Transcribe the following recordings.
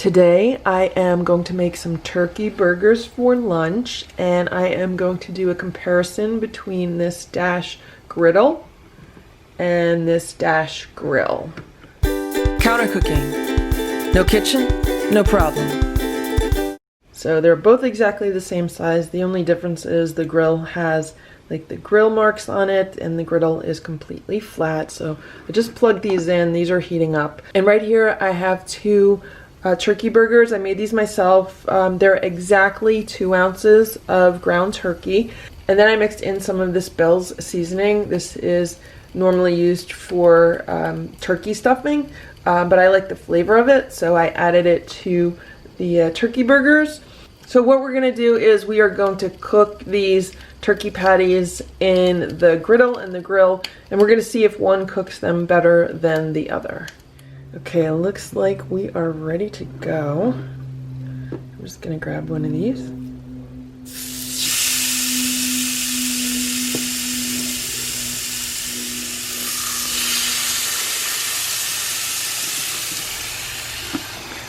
Today I am going to make some turkey burgers for lunch, and I am going to do a comparison between this Dash Griddle and this Dash Grill. Counter cooking. No kitchen, no problem. So they're both exactly the same size. The only difference is the grill has like the grill marks on it and the griddle is completely flat. So I just plugged these in. These are heating up. And right here I have two turkey burgers. I made these myself. They're exactly 2 ounces of ground turkey. And then I mixed in some of this Bell's seasoning. This is normally used for turkey stuffing, but I like the flavor of it, so I added it to the turkey burgers. So what we're gonna do is we are going to cook these turkey patties in the griddle and the grill, and we're gonna see if one cooks them better than the other. Okay, it looks like we are ready to go. I'm just gonna grab one of these.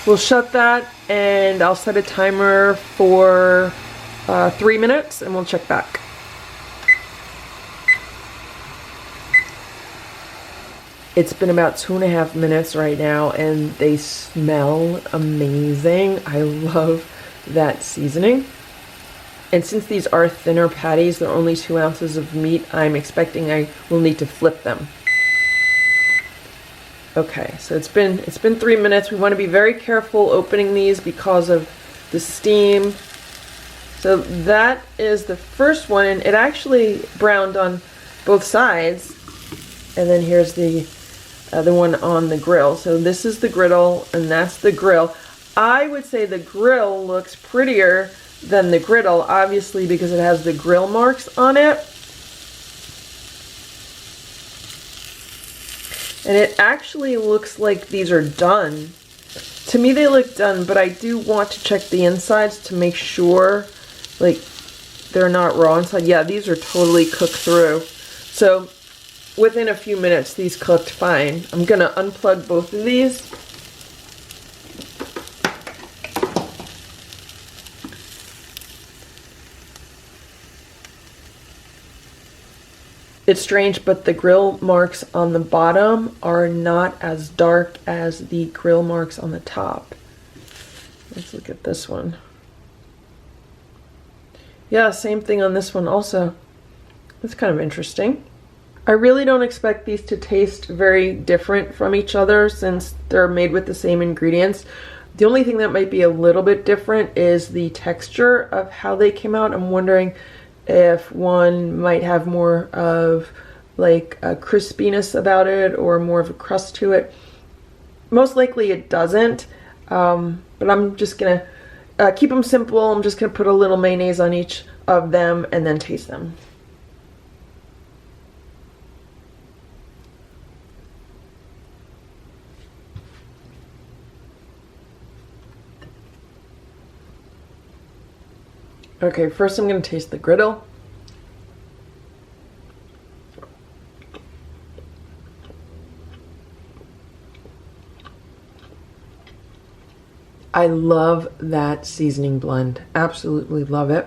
We'll shut that and I'll set a timer for 3 minutes and we'll check back. It's been about 2.5 minutes right now and they smell amazing. I love that seasoning. And since these are thinner patties, they're only 2 ounces of meat, I'm expecting I will need to flip them. Okay, so it's been 3 minutes. We want to be very careful opening these because of the steam. So that is the first one, and it actually browned on both sides. And then here's the other one on the grill. So this is the griddle, and that's the grill. I would say the grill looks prettier than the griddle, obviously because it has the grill marks on it. And it actually looks like these are done. To me they look done, but I do want to check the insides to make sure like they're not raw inside. Yeah, these are totally cooked through. So within a few minutes these cooked fine. I'm gonna unplug both of these. It's strange, but the grill marks on the bottom are not as dark as the grill marks on the top. Let's look at this one. Yeah, same thing on this one also. That's kind of interesting. I really don't expect these to taste very different from each other since they're made with the same ingredients. The only thing that might be a little bit different is the texture of how they came out. I'm wondering if one might have more of like a crispiness about it or more of a crust to it. Most likely it doesn't, but I'm just gonna keep them simple. I'm just gonna put a little mayonnaise on each of them and then taste them. Okay, first I'm going to taste the griddle. I love that seasoning blend. Absolutely love it.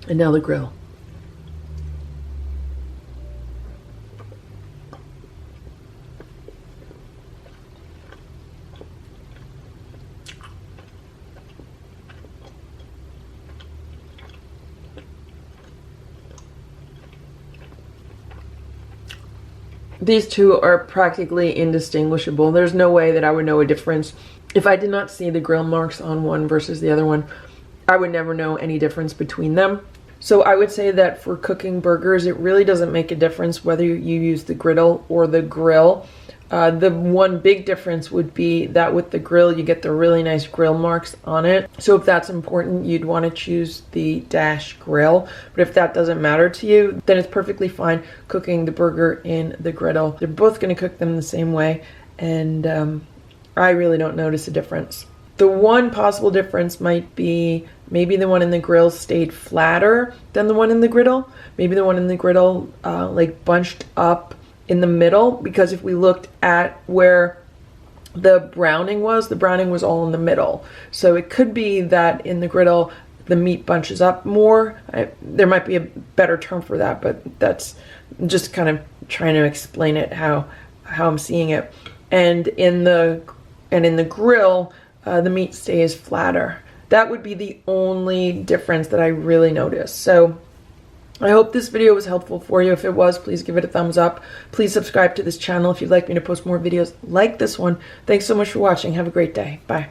And now the grill. These two are practically indistinguishable. There's no way that I would know a difference. If I did not see the grill marks on one versus the other one, I would never know any difference between them. So I would say that for cooking burgers, it really doesn't make a difference whether you use the griddle or the grill. The one big difference would be that with the grill, you get the really nice grill marks on it. So if that's important, you'd want to choose the Dash Grill. But if that doesn't matter to you, then it's perfectly fine cooking the burger in the griddle. They're both going to cook them the same way, and I really don't notice a difference. The one possible difference might be maybe the one in the grill stayed flatter than the one in the griddle. Maybe the one in the griddle like bunched up in the middle, because if we looked at where the browning was. The browning was all in the middle. So it could be that in the griddle, the meat bunches up more. There might be a better term for that, but that's just kind of trying to explain it how I'm seeing it. And in the grill, the meat stays flatter. That would be the only difference that I really noticed. So I hope this video was helpful for you. If it was, please give it a thumbs up. Please subscribe to this channel if you'd like me to post more videos like this one. Thanks so much for watching. Have a great day. Bye.